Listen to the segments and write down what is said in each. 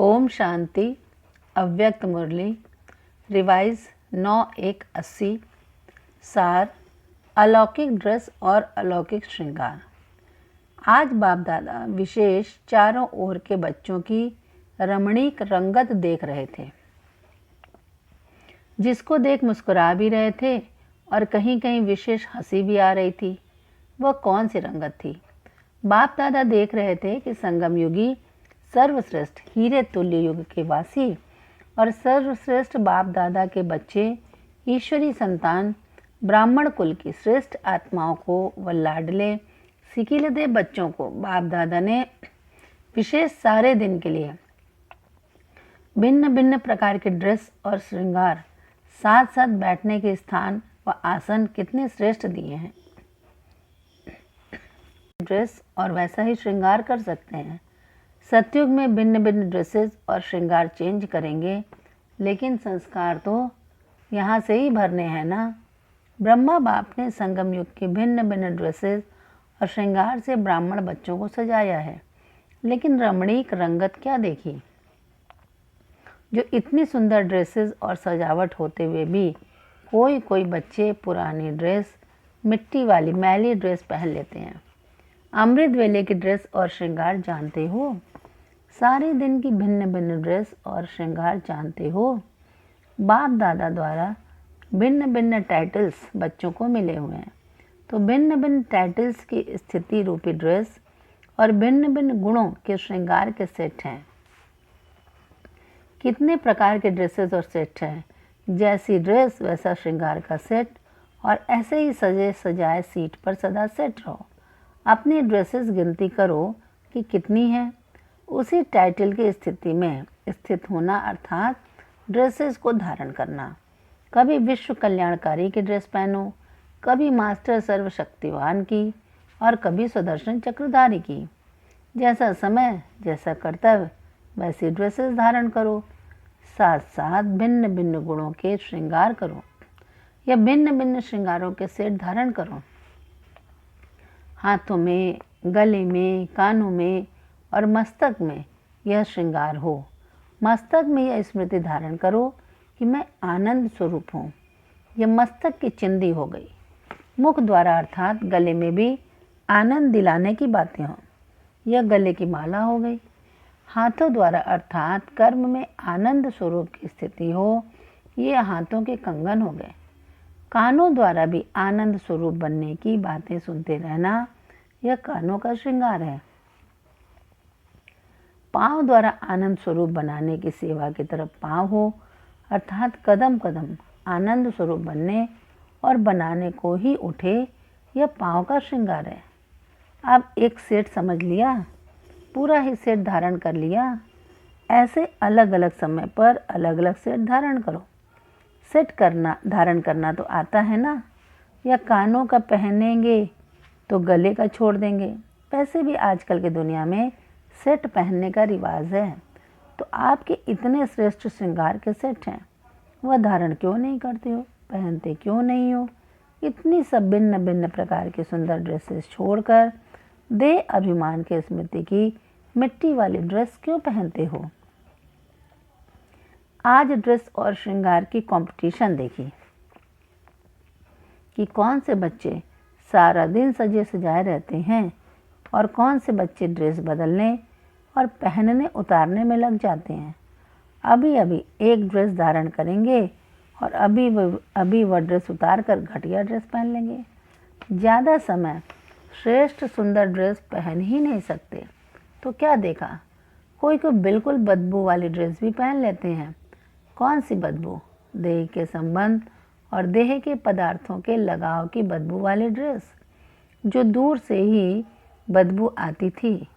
ओम शांति। अव्यक्त मुरली रिवाइज 9/1/80। सार अलौकिक ड्रेस और अलौकिक श्रृंगार। आज बाप दादा विशेष चारों ओर के बच्चों की रमणीक रंगत देख रहे थे, जिसको देख मुस्कुरा भी रहे थे और कहीं कहीं विशेष हंसी भी आ रही थी। वह कौन सी रंगत थी? बाप दादा देख रहे थे कि संगम युगी सर्वश्रेष्ठ हीरे तुल्य युग के वासी और सर्वश्रेष्ठ बाप दादा के बच्चे ईश्वरी संतान ब्राह्मण कुल की श्रेष्ठ आत्माओं को व लाडले सिकिलदे बच्चों को बाप दादा ने विशेष सारे दिन के लिए भिन्न भिन्न प्रकार के ड्रेस और श्रृंगार, साथ साथ बैठने के स्थान व आसन कितने श्रेष्ठ दिए हैं। ड्रेस और वैसा ही श्रृंगार कर सकते हैं। सतयुग में भिन्न भिन्न ड्रेसेस और श्रृंगार चेंज करेंगे, लेकिन संस्कार तो यहाँ से ही भरने हैं ना। ब्रह्मा बाप ने संगम युग के भिन्न भिन्न ड्रेसेस और श्रृंगार से ब्राह्मण बच्चों को सजाया है, लेकिन रमणीक रंगत क्या देखी? जो इतनी सुंदर ड्रेसेस और सजावट होते हुए भी कोई कोई बच्चे पुरानी ड्रेस, मिट्टी वाली मैली ड्रेस पहन लेते हैं। अमृत वेले की ड्रेस और श्रृंगार जानते हो? सारे दिन की भिन्न भिन्न ड्रेस और श्रृंगार जानते हो? बाप दादा द्वारा भिन्न भिन्न टाइटल्स बच्चों को मिले हुए हैं, तो भिन्न भिन्न टाइटल्स की स्थिति रूपी ड्रेस और भिन्न भिन्न गुणों के श्रृंगार के सेट हैं। कितने प्रकार के ड्रेसेस और सेट हैं? जैसी ड्रेस वैसा श्रृंगार का सेट, और ऐसे ही सजे सजाए सीट पर सदा सेट रहो। अपनी ड्रेसेस गिनती करो कि कितनी है। उसी टाइटल की स्थिति में स्थित होना, अर्थात ड्रेसेस को धारण करना। कभी विश्व कल्याणकारी की ड्रेस पहनो, कभी मास्टर सर्वशक्तिवान की, और कभी सुदर्शन चक्रधारी की। जैसा समय, जैसा कर्तव्य, वैसी ड्रेसेस धारण करो। साथ साथ भिन्न भिन्न गुणों के श्रृंगार करो, या भिन्न भिन्न श्रृंगारों के सेट धारण करो। हाथों में, गले में, कानों में और मस्तक में यह श्रृंगार हो। मस्तक में यह स्मृति धारण करो कि मैं आनंद स्वरूप हूँ। यह मस्तक की चिंदी हो गई। मुख द्वारा अर्थात गले में भी आनंद दिलाने की बातें हों, यह गले की माला हो गई। हाथों द्वारा अर्थात कर्म में आनंद स्वरूप की स्थिति हो, ये हाथों के कंगन हो गए। कानों द्वारा भी आनंद स्वरूप बनने की बातें सुनते रहना, यह कानों का श्रृंगार है। पांव द्वारा आनंद स्वरूप बनाने की सेवा की तरफ पांव हो, अर्थात कदम कदम आनंद स्वरूप बनने और बनाने को ही उठे, यह पांव का श्रृंगार है। अब एक सेट समझ लिया, पूरा ही सेट धारण कर लिया। ऐसे अलग अलग समय पर अलग अलग सेट धारण करो। सेट करना, धारण करना तो आता है ना, या कानों का पहनेंगे तो गले का छोड़ देंगे। वैसे भी आजकल की दुनिया में सेट पहनने का रिवाज है, तो आपके इतने श्रेष्ठ श्रृंगार के सेट हैं, वह धारण क्यों नहीं करते हो? पहनते क्यों नहीं हो? इतनी सब भिन्न भिन्न प्रकार की सुंदर ड्रेसेस छोड़कर देह अभिमान के स्मृति की मिट्टी वाली ड्रेस क्यों पहनते हो? आज ड्रेस और श्रृंगार की कंपटीशन देखी कि कौन से बच्चे सारा दिन सजे सजाए रहते हैं और कौन से बच्चे ड्रेस बदलने और पहनने उतारने में लग जाते हैं। अभी अभी एक ड्रेस धारण करेंगे और अभी वह ड्रेस उतार कर घटिया ड्रेस पहन लेंगे। ज़्यादा समय श्रेष्ठ सुंदर ड्रेस पहन ही नहीं सकते, तो क्या देखा? कोई को बिल्कुल बदबू वाली ड्रेस भी पहन लेते हैं। कौन सी बदबू? देह के संबंध और देह के पदार्थों के लगाव की बदबू वाली ड्रेस, जो दूर से ही बदबू आती थी।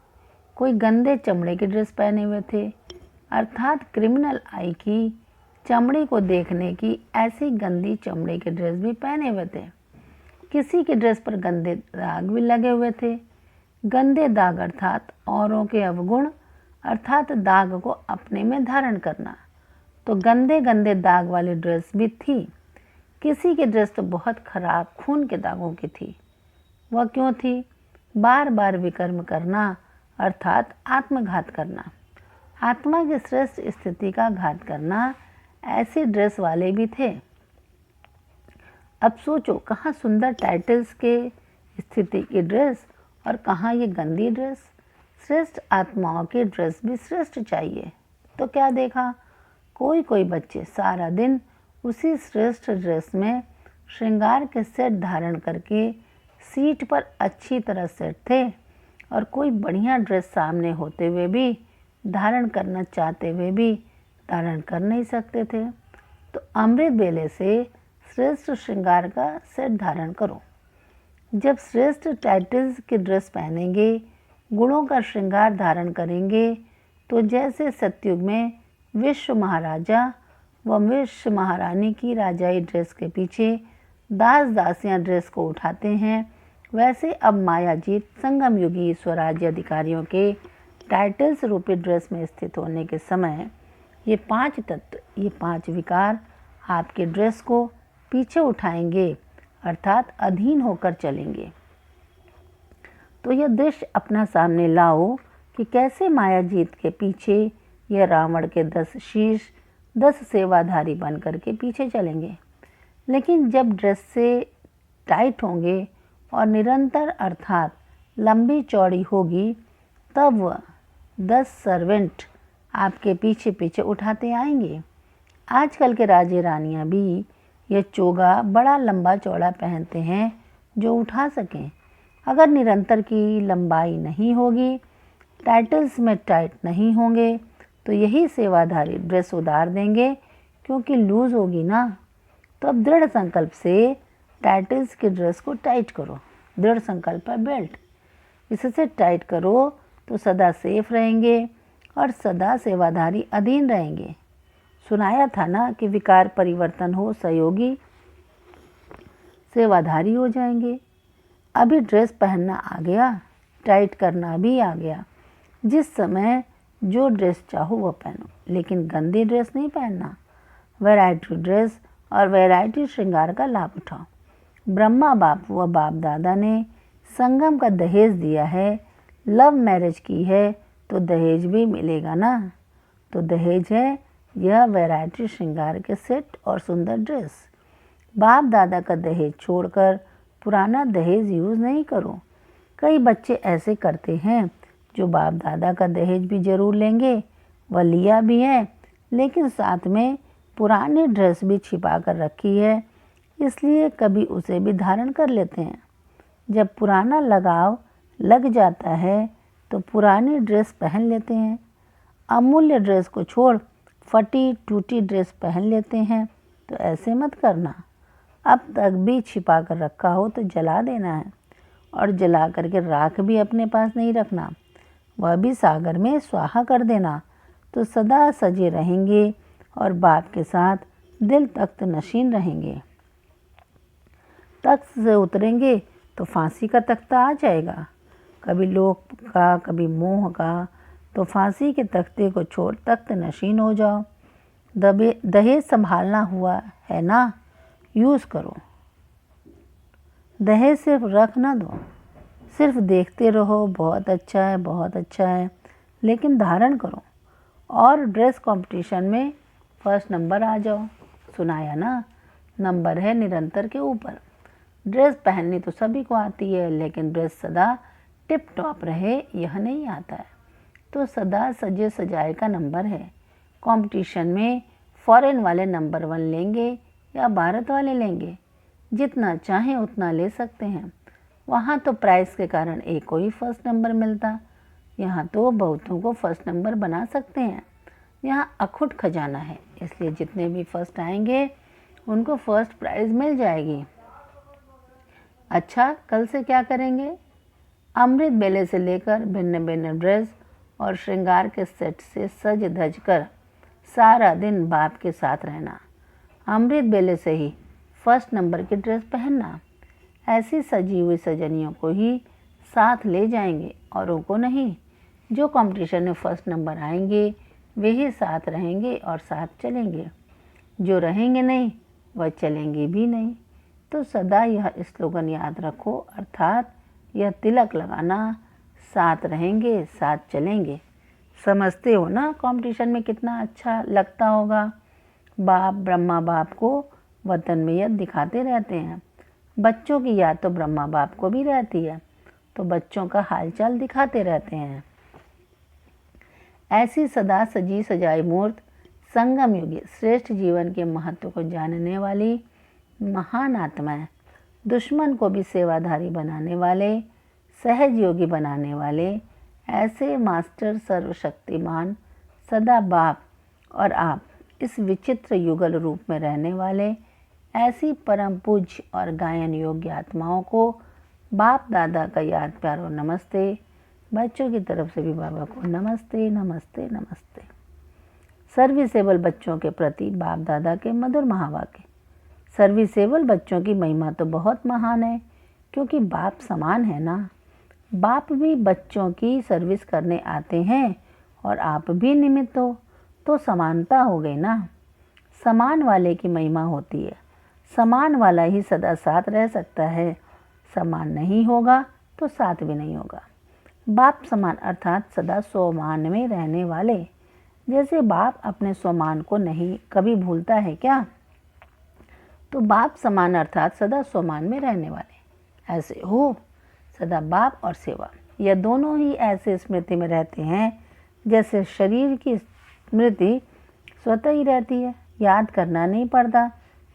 कोई गंदे चमड़े की ड्रेस पहने हुए थे, अर्थात क्रिमिनल आई की चमड़ी को देखने की ऐसी गंदी चमड़े की ड्रेस भी पहने हुए थे। किसी की ड्रेस पर गंदे दाग भी लगे हुए थे। गंदे दाग अर्थात औरों के अवगुण, अर्थात दाग को अपने में धारण करना। तो गंदे गंदे दाग वाली ड्रेस भी थी। किसी की ड्रेस तो बहुत खराब खून के दागों की थी। वह क्यों थी? बार बार विकर्म करना, अर्थात आत्मघात करना। आत्मा की श्रेष्ठ स्थिति का घात करना ऐसे ड्रेस वाले भी थे। अब सोचो, कहाँ सुंदर टाइटल्स के स्थिति की ड्रेस और कहाँ ये गंदी ड्रेस। श्रेष्ठ आत्माओं की ड्रेस भी श्रेष्ठ चाहिए। तो क्या देखा, कोई कोई बच्चे सारा दिन उसी श्रेष्ठ ड्रेस में श्रृंगार के सेट धारण करके सीट पर अच्छी तरह सेट थे, और कोई बढ़िया ड्रेस सामने होते हुए भी, धारण करना चाहते हुए भी धारण कर नहीं सकते थे। तो अमृत बेले से श्रेष्ठ श्रृंगार का सेट धारण करो। जब श्रेष्ठ टाइटल्स की ड्रेस पहनेंगे, गुणों का श्रृंगार धारण करेंगे, तो जैसे सतयुग में विश्व महाराजा व विश्व महारानी की राजाई ड्रेस के पीछे दास दासियां ड्रेस को उठाते हैं, वैसे अब मायाजीत संगम युगी स्वराज्य अधिकारियों के टाइटल्स रूपी ड्रेस में स्थित होने के समय ये 5 तत्व, ये 5 विकार आपके ड्रेस को पीछे उठाएंगे, अर्थात अधीन होकर चलेंगे। तो यह दृश्य अपना सामने लाओ कि कैसे मायाजीत के पीछे यह रावण के 10 शीर्ष 10 सेवाधारी बन कर के पीछे चलेंगे। लेकिन जब ड्रेस से टाइट होंगे और निरंतर अर्थात लंबी चौड़ी होगी, तब वह 10 सर्वेंट आपके पीछे पीछे उठाते आएंगे। आजकल के राजे रानियां भी यह चोगा बड़ा लंबा चौड़ा पहनते हैं जो उठा सकें। अगर निरंतर की लंबाई नहीं होगी, टाइटल्स में टाइट नहीं होंगे, तो यही सेवाधारी ड्रेस उतार देंगे, क्योंकि लूज होगी ना। तो अब दृढ़ संकल्प से टाइटल्स की ड्रेस को टाइट करो। दृढ़ संकल्प है बेल्ट, इससे टाइट करो तो सदा सेफ रहेंगे और सदा सेवाधारी अधीन रहेंगे। सुनाया था ना कि विकार परिवर्तन हो सहयोगी सेवाधारी हो जाएंगे। अभी ड्रेस पहनना आ गया, टाइट करना भी आ गया। जिस समय जो ड्रेस चाहो वह पहनो, लेकिन गंदी ड्रेस नहीं पहनना। वैरायटी ड्रेस और वैरायटी श्रृंगार का लाभ उठाओ। ब्रह्मा बाप व बाप दादा ने संगम का दहेज दिया है, लव मैरिज की है, तो दहेज भी मिलेगा ना। तो दहेज है यह वैरायटी श्रृंगार के सेट और सुंदर ड्रेस। बाप दादा का दहेज छोड़कर पुराना दहेज यूज़ नहीं करो। कई बच्चे ऐसे करते हैं जो बाप दादा का दहेज भी ज़रूर लेंगे, वह लिया भी है, लेकिन साथ में पुरानी ड्रेस भी छिपा कर रखी है, इसलिए कभी उसे भी धारण कर लेते हैं। जब पुराना लगाव लग जाता है तो पुरानी ड्रेस पहन लेते हैं। अमूल्य ड्रेस को छोड़ फटी टूटी ड्रेस पहन लेते हैं, तो ऐसे मत करना। अब तक भी छिपा कर रखा हो तो जला देना है, और जला करके राख भी अपने पास नहीं रखना, वह भी सागर में स्वाहा कर देना। तो सदा सजे रहेंगे और बाप के साथ दिल तख्त नशीन रहेंगे। तख्त से उतरेंगे तो फांसी का तख्ता आ जाएगा, कभी लोभ का कभी मोह का। तो फांसी के तख्ते को छोड़ तख्त नशीन हो जाओ। दहेज संभालना हुआ है ना, यूज़ करो। दहेज सिर्फ रख ना दो, सिर्फ देखते रहो बहुत अच्छा है बहुत अच्छा है, लेकिन धारण करो और ड्रेस कंपटीशन में फर्स्ट नंबर आ जाओ। सुनाया ना, नंबर है निरंतर के ऊपर। ड्रेस पहननी तो सभी को आती है, लेकिन ड्रेस सदा टिप टॉप रहे यह नहीं आता है। तो सदा सजे सजाए का नंबर है। कंपटीशन में फॉरेन वाले नंबर 1 लेंगे या भारत वाले लेंगे, जितना चाहें उतना ले सकते हैं। वहाँ तो प्राइस के कारण एक को ही फर्स्ट नंबर मिलता, यहाँ तो बहुतों को फर्स्ट नंबर बना सकते हैं। यहाँ अखुट खजाना है, इसलिए जितने भी फर्स्ट आएंगे उनको फर्स्ट प्राइज़ मिल जाएगी। अच्छा, कल से क्या करेंगे? अमृत बेले से लेकर भिन्न भिन्न ड्रेस और श्रृंगार के सेट से सज धज कर सारा दिन बाप के साथ रहना। अमृत बेले से ही फर्स्ट नंबर की ड्रेस पहनना। ऐसी सजी हुई सजनियों को ही साथ ले जाएंगे, औरों को नहीं। जो कंपटीशन में फर्स्ट नंबर आएंगे वे ही साथ रहेंगे और साथ चलेंगे। जो रहेंगे नहीं वह चलेंगे भी नहीं। तो सदा यह स्लोगन याद रखो, अर्थात यह तिलक लगाना, साथ रहेंगे साथ चलेंगे। समझते हो ना कंपटीशन में कितना अच्छा लगता होगा। बाप ब्रह्मा बाप को वतन में यह दिखाते रहते हैं। बच्चों की याद तो ब्रह्मा बाप को भी रहती है, तो बच्चों का हालचाल दिखाते रहते हैं। ऐसी सदा सजी सजाई मूर्त संगम युगी श्रेष्ठ जीवन के महत्व को जानने वाली महान आत्माएं, दुश्मन को भी सेवाधारी बनाने वाले, सहज योगी बनाने वाले, ऐसे मास्टर सर्वशक्तिमान सदा बाप और आप इस विचित्र युगल रूप में रहने वाले ऐसी परम पूज्य और गायन योग्य आत्माओं को बाप दादा का याद प्यार और नमस्ते। बच्चों की तरफ से भी बाबा को नमस्ते नमस्ते नमस्ते। सर्विसेबल बच्चों के प्रति बाप दादा के मधुर महावाक्य। सर्विसेबल बच्चों की महिमा तो बहुत महान है, क्योंकि बाप समान है ना। बाप भी बच्चों की सर्विस करने आते हैं और आप भी निमित्त हो, तो समानता हो गई ना। समान वाले की महिमा होती है। समान वाला ही सदा साथ रह सकता है। समान नहीं होगा तो साथ भी नहीं होगा। बाप समान अर्थात सदा स्वमान में रहने वाले। जैसे बाप अपने स्वमान को नहीं कभी भूलता है क्या, तो बाप समान अर्थात सदा स्वमान में रहने वाले। ऐसे हो सदा बाप और सेवा, यह दोनों ही ऐसे स्मृति में रहते हैं जैसे शरीर की स्मृति स्वतः ही रहती है। याद करना नहीं पड़ता,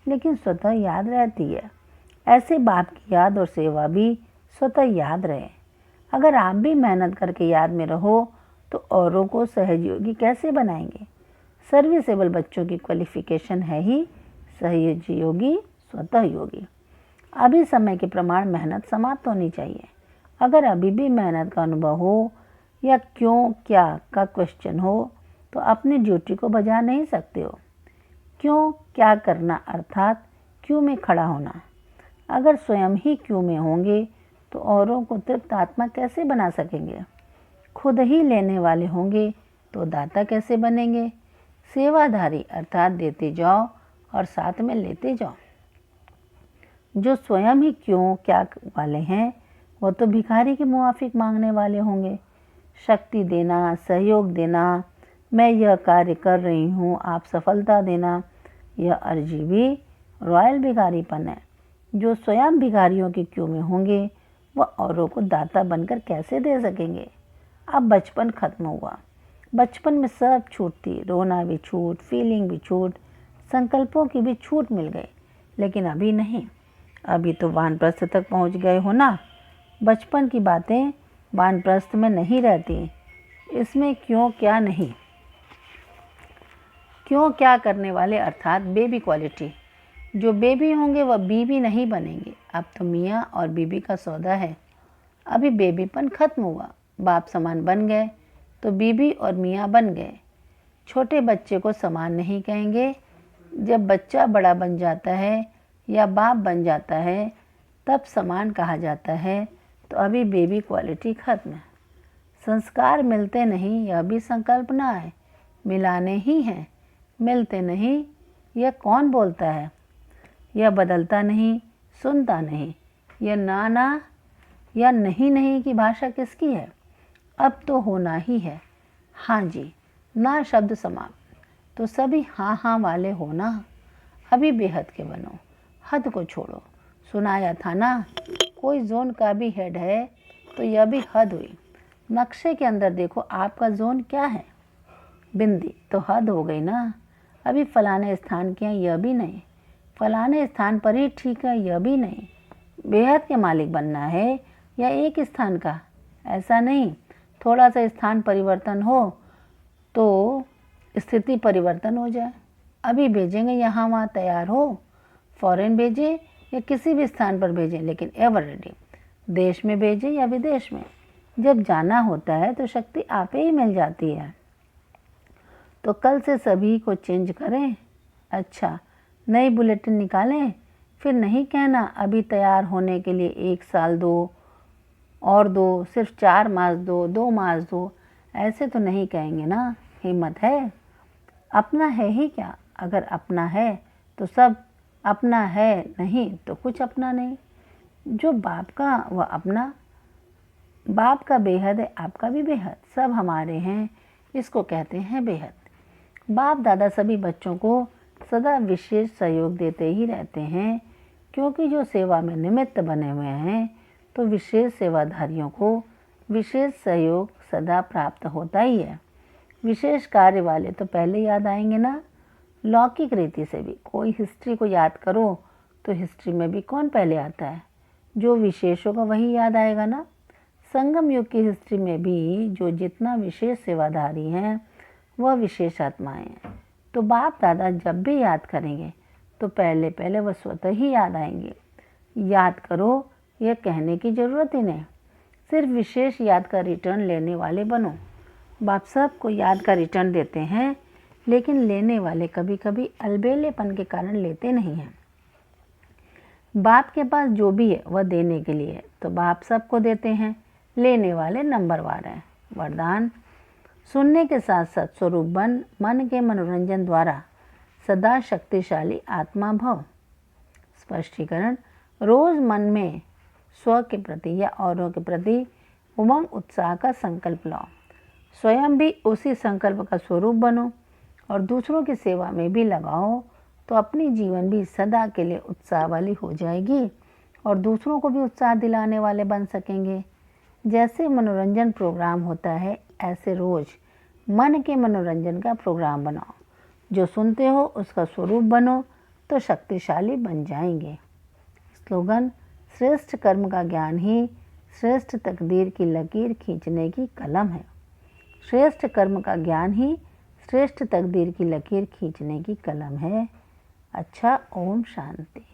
लेकिन स्वतः याद रहती है। ऐसे बाप की याद और सेवा भी स्वतः याद रहे। अगर आप भी मेहनत करके याद में रहो तो औरों को सहयोगी कैसे बनाएंगे। सर्विसेबल बच्चों की क्वालिफिकेशन है ही सहयोगी स्वतः योगी। अभी समय के प्रमाण मेहनत समाप्त होनी चाहिए। अगर अभी भी मेहनत का अनुभव हो या क्यों क्या का क्वेश्चन हो तो अपनी ड्यूटी को बजा नहीं सकते हो। क्यों क्या करना अर्थात क्यों में खड़ा होना। अगर स्वयं ही क्यों में होंगे तो औरों को तृप्त आत्मा कैसे बना सकेंगे। खुद ही लेने वाले होंगे तो दाता कैसे बनेंगे। सेवाधारी अर्थात देते जाओ और साथ में लेते जाओ। जो स्वयं ही क्यों क्या वाले हैं वो तो भिखारी के मुआफिक मांगने वाले होंगे। शक्ति देना, सहयोग देना, मैं यह कार्य कर रही हूँ, आप सफलता देना, यह अर्जी भी रॉयल भिखारीपन है। जो स्वयं भिखारियों की क्यों में होंगे वह औरों को दाता बनकर कैसे दे सकेंगे। अब बचपन खत्म हुआ। बचपन में सब छूट थी, रोना भी छूट, फीलिंग भी छूट, संकल्पों की भी छूट मिल गई। लेकिन अभी नहीं, अभी तो वानप्रस्थ तक पहुंच गए हो ना। बचपन की बातें वानप्रस्थ में नहीं रहती। इसमें क्यों क्या नहीं, क्यों क्या करने वाले अर्थात बेबी क्वालिटी। जो बेबी होंगे वह बीबी नहीं बनेंगे। अब तो मियाँ और बीबी का सौदा है। अभी बेबीपन खत्म हुआ, बाप समान बन गए तो बीबी और मियाँ बन गए। छोटे बच्चे को समान नहीं कहेंगे। जब बच्चा बड़ा बन जाता है या बाप बन जाता है तब समान कहा जाता है। तो अभी बेबी क्वालिटी खत्म है। संस्कार मिलते नहीं, यह भी संकल्पना है। मिलाने ही हैं, मिलते नहीं, यह कौन बोलता है। यह बदलता नहीं, सुनता नहीं। यह ना या नहीं की भाषा किसकी है। अब तो होना ही है। हाँ जी, ना शब्द समाप्त। तो सभी हाँ वाले हो ना। अभी बेहद के बनो, हद को छोड़ो। सुनाया था ना, कोई जोन का भी हेड है तो यह भी हद हुई। नक्शे के अंदर देखो आपका जोन क्या है। बिंदी तो हद हो गई ना। अभी फलाने स्थान के हैं यह भी नहीं, फलाने स्थान पर ही ठीक है यह भी नहीं। बेहद के मालिक बनना है या एक स्थान का, ऐसा नहीं। थोड़ा सा स्थान परिवर्तन हो तो स्थिति परिवर्तन हो जाए। अभी भेजेंगे यहाँ वहाँ तैयार हो, फॉरेन भेजें या किसी भी स्थान पर भेजें, लेकिन एवर रेडी। देश में भेजें या विदेश में, जब जाना होता है तो शक्ति आप ही मिल जाती है। तो कल से सभी को चेंज करें। अच्छा, नई बुलेटिन निकालें। फिर नहीं कहना अभी तैयार होने के लिए 1 साल दो और दो, सिर्फ 4 मास दो, 2 मास दो, ऐसे तो नहीं कहेंगे ना। हिम्मत है। अपना है ही क्या। अगर अपना है तो सब अपना है, नहीं तो कुछ अपना नहीं। जो बाप का वह अपना। बाप का बेहद है, आपका भी बेहद। सब हमारे हैं, इसको कहते हैं बेहद। बाप दादा सभी बच्चों को सदा विशेष सहयोग देते ही रहते हैं, क्योंकि जो सेवा में निमित्त बने हुए हैं तो विशेष सेवाधारियों को विशेष सहयोग सदा प्राप्त होता ही है। विशेष कार्य वाले तो पहले याद आएंगे ना। लौकिक रीति से भी कोई हिस्ट्री को याद करो तो हिस्ट्री में भी कौन पहले आता है? जो विशेष होगा वही याद आएगा ना। संगम युग की हिस्ट्री में भी जो जितना विशेष सेवाधारी हैं वह विशेष आत्माएं हैं। तो बाप दादा जब भी याद करेंगे तो पहले पहले वह स्वतः ही याद आएंगे। याद करो यह कहने की ज़रूरत ही नहीं, सिर्फ विशेष याद का रिटर्न लेने वाले बनो। बाप सबको याद का रिटर्न देते हैं, लेकिन लेने वाले कभी कभी अलबेलेपन के कारण लेते नहीं हैं। बाप के पास जो भी है वह देने के लिए है, तो बाप सबको देते हैं। लेने वाले नंबरवार हैं। वरदान: सुनने के साथ साथ स्वरूप बन मन के मनोरंजन द्वारा सदा शक्तिशाली आत्मा भव। स्पष्टीकरण: रोज मन में स्व के प्रति या औरों के प्रति उमंग उत्साह का संकल्प लाओ। स्वयं भी उसी संकल्प का स्वरूप बनो और दूसरों की सेवा में भी लगाओ, तो अपनी जीवन भी सदा के लिए उत्साह वाली हो जाएगी और दूसरों को भी उत्साह दिलाने वाले बन सकेंगे। जैसे मनोरंजन प्रोग्राम होता है, ऐसे रोज मन के मनोरंजन का प्रोग्राम बनाओ। जो सुनते हो उसका स्वरूप बनो तो शक्तिशाली बन जाएंगे। स्लोगन: श्रेष्ठ कर्म का ज्ञान ही श्रेष्ठ तकदीर की लकीर खींचने की कलम है। श्रेष्ठ कर्म का ज्ञान ही श्रेष्ठ तकदीर की लकीर खींचने की कलम है। अच्छा, ओम शांति।